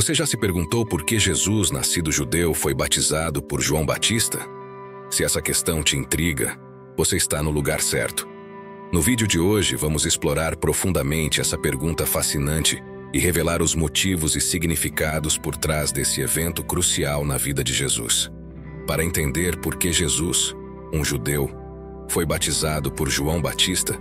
Você já se perguntou por que Jesus, nascido judeu, foi batizado por João Batista? Se essa questão te intriga, você está no lugar certo. No vídeo de hoje, vamos explorar profundamente essa pergunta fascinante e revelar os motivos e significados por trás desse evento crucial na vida de Jesus. Para entender por que Jesus, um judeu, foi batizado por João Batista,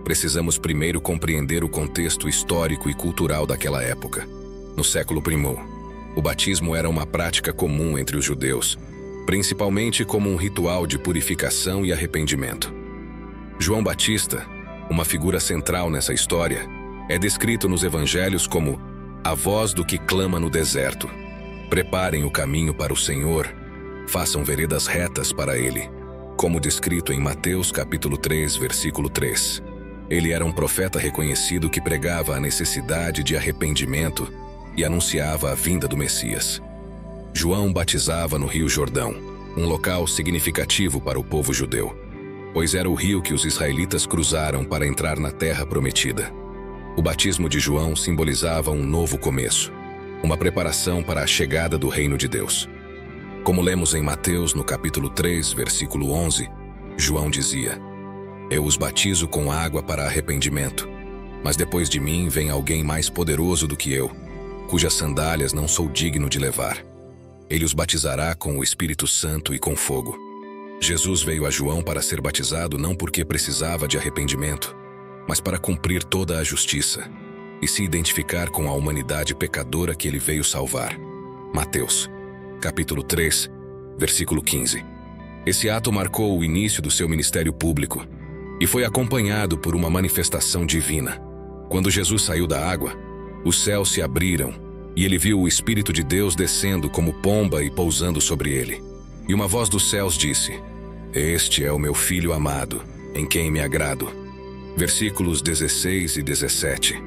precisamos primeiro compreender o contexto histórico e cultural daquela época. No século I, o batismo era uma prática comum entre os judeus, principalmente como um ritual de purificação e arrependimento. João Batista, uma figura central nessa história, é descrito nos evangelhos como a voz do que clama no deserto. Preparem o caminho para o Senhor, façam veredas retas para ele, como descrito em Mateus capítulo 3, versículo 3. Ele era um profeta reconhecido que pregava a necessidade de arrependimento e anunciava a vinda do Messias. João batizava no Rio Jordão, um local significativo para o povo judeu, pois era o rio que os israelitas cruzaram para entrar na terra prometida. O batismo de João simbolizava um novo começo, uma preparação para a chegada do reino de Deus. Como lemos em Mateus no capítulo 3, versículo 11, João dizia: Eu os batizo com água para arrependimento, mas depois de mim vem alguém mais poderoso do que eu, cujas sandálias não sou digno de levar. Ele os batizará com o Espírito Santo e com fogo. Jesus veio a João para ser batizado não porque precisava de arrependimento, mas para cumprir toda a justiça e se identificar com a humanidade pecadora que ele veio salvar. Mateus, capítulo 3, versículo 15. Esse ato marcou o início do seu ministério público e foi acompanhado por uma manifestação divina. Quando Jesus saiu da água, os céus se abriram e ele viu o Espírito de Deus descendo como pomba e pousando sobre ele. E uma voz dos céus disse: Este é o meu Filho amado, em quem me agrado. Versículos 16 e 17.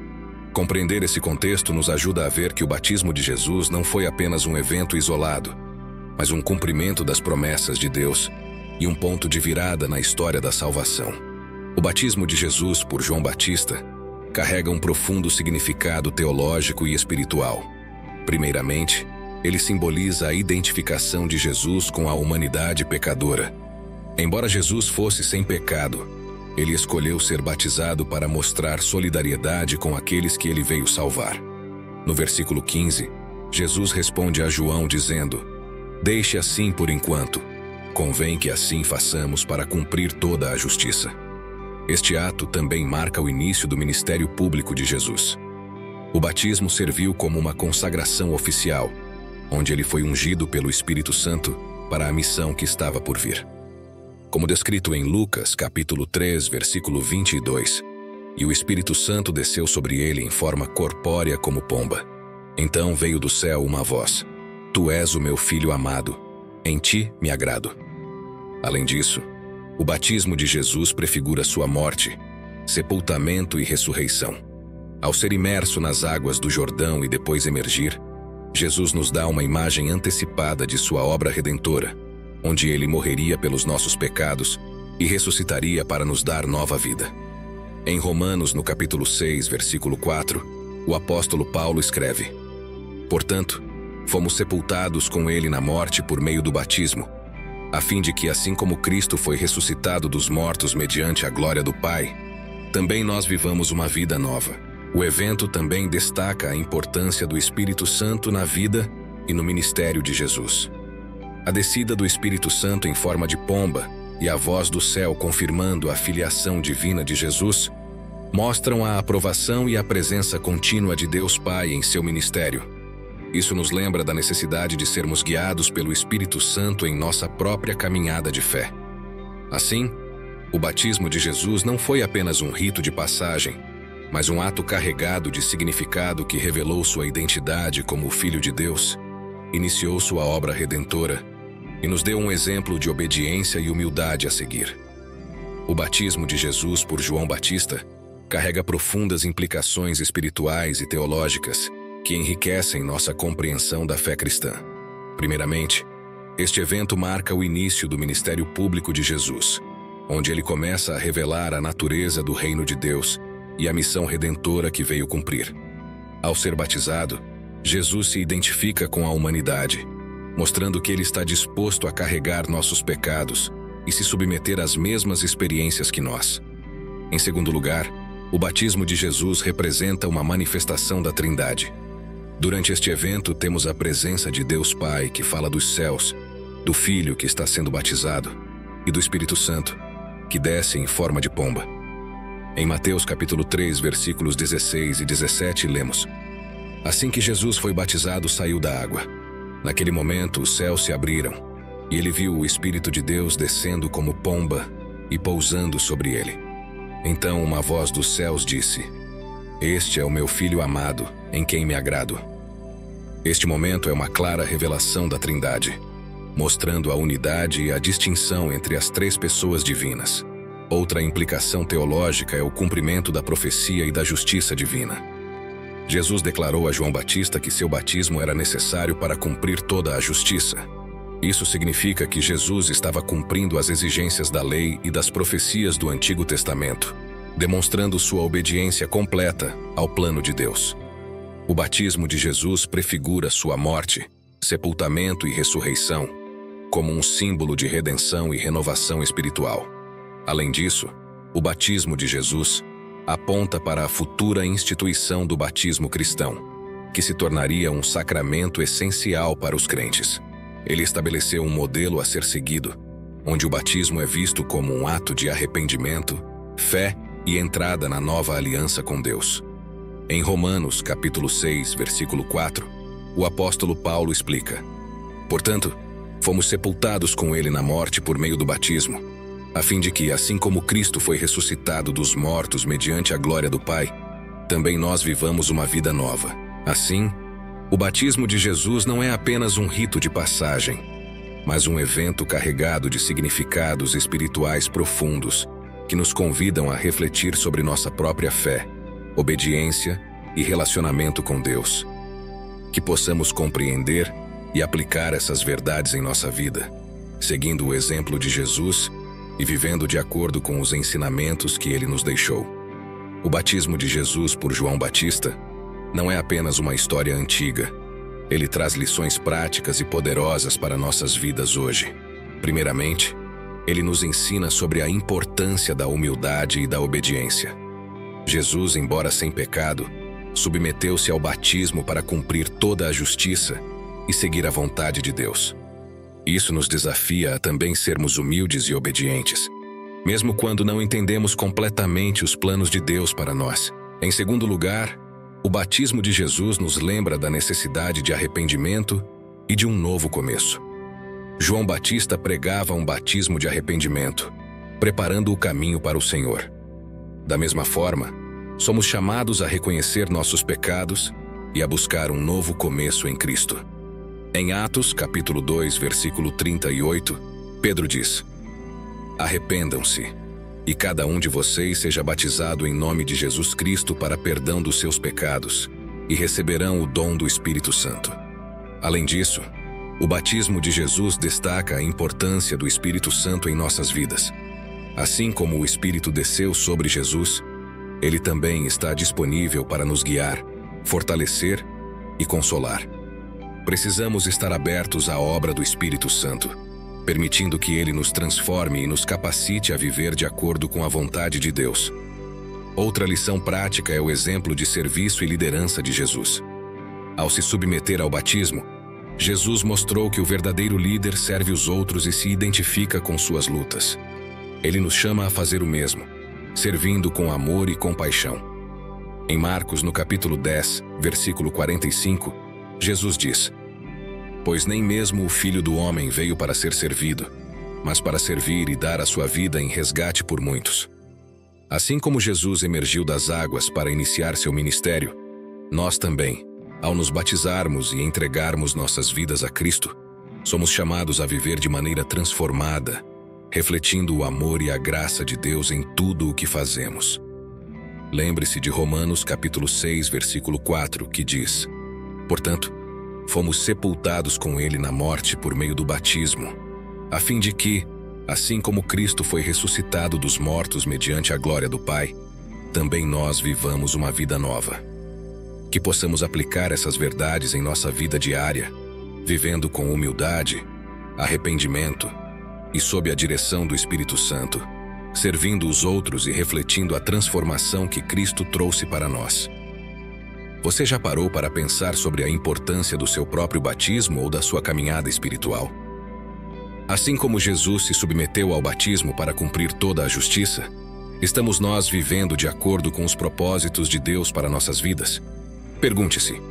Compreender esse contexto nos ajuda a ver que o batismo de Jesus não foi apenas um evento isolado, mas um cumprimento das promessas de Deus e um ponto de virada na história da salvação. O batismo de Jesus por João Batista carrega um profundo significado teológico e espiritual. Primeiramente, ele simboliza a identificação de Jesus com a humanidade pecadora. Embora Jesus fosse sem pecado, ele escolheu ser batizado para mostrar solidariedade com aqueles que ele veio salvar. No versículo 15, Jesus responde a João dizendo: Deixe assim por enquanto. Convém que assim façamos para cumprir toda a justiça. Este ato também marca o início do ministério público de Jesus. O batismo serviu como uma consagração oficial, onde ele foi ungido pelo Espírito Santo para a missão que estava por vir. Como descrito em Lucas, capítulo 3, versículo 22, e o Espírito Santo desceu sobre ele em forma corpórea como pomba. Então veio do céu uma voz: Tu és o meu Filho amado, em ti me agrado. Além disso, o batismo de Jesus prefigura sua morte, sepultamento e ressurreição. Ao ser imerso nas águas do Jordão e depois emergir, Jesus nos dá uma imagem antecipada de sua obra redentora, onde ele morreria pelos nossos pecados e ressuscitaria para nos dar nova vida. Em Romanos, no capítulo 6, versículo 4, o apóstolo Paulo escreve: Portanto, fomos sepultados com ele na morte por meio do batismo, a fim de que, assim como Cristo foi ressuscitado dos mortos mediante a glória do Pai, também nós vivamos uma vida nova. O evento também destaca a importância do Espírito Santo na vida e no ministério de Jesus. A descida do Espírito Santo em forma de pomba e a voz do céu confirmando a filiação divina de Jesus mostram a aprovação e a presença contínua de Deus Pai em seu ministério. Isso nos lembra da necessidade de sermos guiados pelo Espírito Santo em nossa própria caminhada de fé. Assim, o batismo de Jesus não foi apenas um rito de passagem, mas um ato carregado de significado que revelou sua identidade como o Filho de Deus, iniciou sua obra redentora e nos deu um exemplo de obediência e humildade a seguir. O batismo de Jesus por João Batista carrega profundas implicações espirituais e teológicas que enriquecem nossa compreensão da fé cristã. Primeiramente, este evento marca o início do ministério público de Jesus, onde ele começa a revelar a natureza do reino de Deus e a missão redentora que veio cumprir. Ao ser batizado, Jesus se identifica com a humanidade, mostrando que ele está disposto a carregar nossos pecados e se submeter às mesmas experiências que nós. Em segundo lugar, o batismo de Jesus representa uma manifestação da Trindade. Durante este evento, temos a presença de Deus Pai, que fala dos céus, do Filho que está sendo batizado e do Espírito Santo, que desce em forma de pomba. Em Mateus capítulo 3, versículos 16 e 17, lemos: Assim que Jesus foi batizado, saiu da água. Naquele momento, os céus se abriram, e ele viu o Espírito de Deus descendo como pomba e pousando sobre ele. Então uma voz dos céus disse: Este é o meu Filho amado, em quem me agrado. Este momento é uma clara revelação da Trindade, mostrando a unidade e a distinção entre as três pessoas divinas. Outra implicação teológica é o cumprimento da profecia e da justiça divina. Jesus declarou a João Batista que seu batismo era necessário para cumprir toda a justiça. Isso significa que Jesus estava cumprindo as exigências da lei e das profecias do Antigo Testamento, demonstrando sua obediência completa ao plano de Deus. O batismo de Jesus prefigura sua morte, sepultamento e ressurreição, como um símbolo de redenção e renovação espiritual. Além disso, o batismo de Jesus aponta para a futura instituição do batismo cristão, que se tornaria um sacramento essencial para os crentes. Ele estabeleceu um modelo a ser seguido, onde o batismo é visto como um ato de arrependimento, fé e entrada na nova aliança com Deus. Em Romanos, capítulo 6, versículo 4, o apóstolo Paulo explica: Portanto, fomos sepultados com ele na morte por meio do batismo, a fim de que, assim como Cristo foi ressuscitado dos mortos mediante a glória do Pai, também nós vivamos uma vida nova. Assim, o batismo de Jesus não é apenas um rito de passagem, mas um evento carregado de significados espirituais profundos que nos convidam a refletir sobre nossa própria fé, obediência e relacionamento com Deus. Que possamos compreender e aplicar essas verdades em nossa vida, seguindo o exemplo de Jesus e vivendo de acordo com os ensinamentos que ele nos deixou. O batismo de Jesus por João Batista não é apenas uma história antiga. Ele traz lições práticas e poderosas para nossas vidas hoje. Primeiramente, ele nos ensina sobre a importância da humildade e da obediência. Jesus, embora sem pecado, submeteu-se ao batismo para cumprir toda a justiça e seguir a vontade de Deus. Isso nos desafia a também sermos humildes e obedientes, mesmo quando não entendemos completamente os planos de Deus para nós. Em segundo lugar, o batismo de Jesus nos lembra da necessidade de arrependimento e de um novo começo. João Batista pregava um batismo de arrependimento, preparando o caminho para o Senhor. Da mesma forma, somos chamados a reconhecer nossos pecados e a buscar um novo começo em Cristo. Em Atos, capítulo 2, versículo 38, Pedro diz: Arrependam-se, e cada um de vocês seja batizado em nome de Jesus Cristo para perdão dos seus pecados, e receberão o dom do Espírito Santo. Além disso, o batismo de Jesus destaca a importância do Espírito Santo em nossas vidas. Assim como o Espírito desceu sobre Jesus, ele também está disponível para nos guiar, fortalecer e consolar. Precisamos estar abertos à obra do Espírito Santo, permitindo que ele nos transforme e nos capacite a viver de acordo com a vontade de Deus. Outra lição prática é o exemplo de serviço e liderança de Jesus. Ao se submeter ao batismo, Jesus mostrou que o verdadeiro líder serve os outros e se identifica com suas lutas. Ele nos chama a fazer o mesmo, servindo com amor e compaixão. Em Marcos, no capítulo 10, versículo 45, Jesus diz: Pois nem mesmo o Filho do Homem veio para ser servido, mas para servir e dar a sua vida em resgate por muitos. Assim como Jesus emergiu das águas para iniciar seu ministério, nós também, ao nos batizarmos e entregarmos nossas vidas a Cristo, somos chamados a viver de maneira transformada, refletindo o amor e a graça de Deus em tudo o que fazemos. Lembre-se de Romanos capítulo 6, versículo 4, que diz: Portanto, fomos sepultados com ele na morte por meio do batismo, a fim de que, assim como Cristo foi ressuscitado dos mortos mediante a glória do Pai, também nós vivamos uma vida nova. Que possamos aplicar essas verdades em nossa vida diária, vivendo com humildade, arrependimento e sob a direção do Espírito Santo, servindo os outros e refletindo a transformação que Cristo trouxe para nós. Você já parou para pensar sobre a importância do seu próprio batismo ou da sua caminhada espiritual? Assim como Jesus se submeteu ao batismo para cumprir toda a justiça, estamos nós vivendo de acordo com os propósitos de Deus para nossas vidas? Pergunte-se: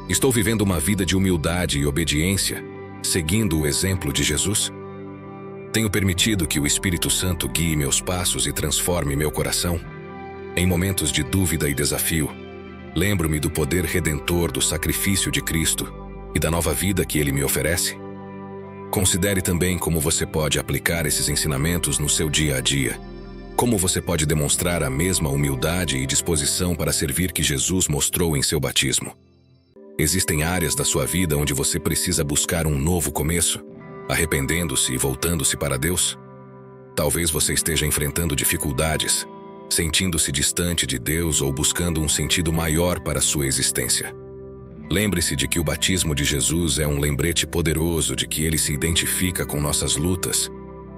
estou vivendo uma vida de humildade e obediência, seguindo o exemplo de Jesus? Tenho permitido que o Espírito Santo guie meus passos e transforme meu coração? Em momentos de dúvida e desafio, lembro-me do poder redentor do sacrifício de Cristo e da nova vida que Ele me oferece. Considere também como você pode aplicar esses ensinamentos no seu dia a dia. Como você pode demonstrar a mesma humildade e disposição para servir que Jesus mostrou em seu batismo. Existem áreas da sua vida onde você precisa buscar um novo começo, arrependendo-se e voltando-se para Deus? Talvez você esteja enfrentando dificuldades, sentindo-se distante de Deus ou buscando um sentido maior para a sua existência. Lembre-se de que o batismo de Jesus é um lembrete poderoso de que Ele se identifica com nossas lutas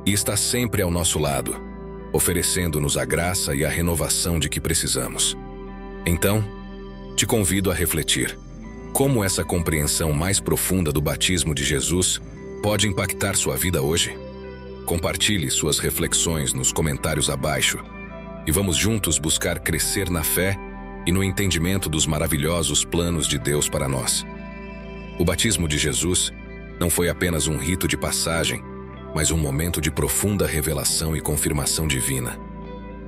e está sempre ao nosso lado, oferecendo-nos a graça e a renovação de que precisamos. Então, te convido a refletir: como essa compreensão mais profunda do batismo de Jesus pode impactar sua vida hoje? Compartilhe suas reflexões nos comentários abaixo e vamos juntos buscar crescer na fé e no entendimento dos maravilhosos planos de Deus para nós. O batismo de Jesus não foi apenas um rito de passagem, mas um momento de profunda revelação e confirmação divina.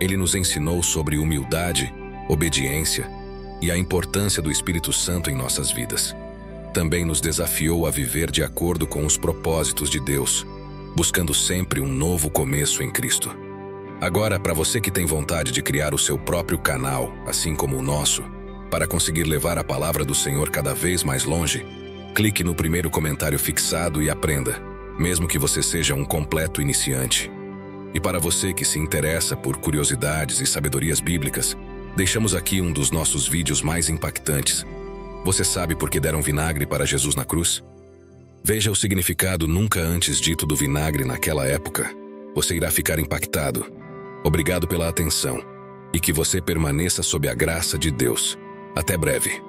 Ele nos ensinou sobre humildade, obediência e a importância do Espírito Santo em nossas vidas. Também nos desafiou a viver de acordo com os propósitos de Deus, buscando sempre um novo começo em Cristo. Agora, para você que tem vontade de criar o seu próprio canal, assim como o nosso, para conseguir levar a palavra do Senhor cada vez mais longe, clique no primeiro comentário fixado e aprenda, mesmo que você seja um completo iniciante. E para você que se interessa por curiosidades e sabedorias bíblicas, deixamos aqui um dos nossos vídeos mais impactantes. Você sabe por que deram vinagre para Jesus na cruz? Veja o significado nunca antes dito do vinagre naquela época. Você irá ficar impactado. Obrigado pela atenção e que você permaneça sob a graça de Deus. Até breve.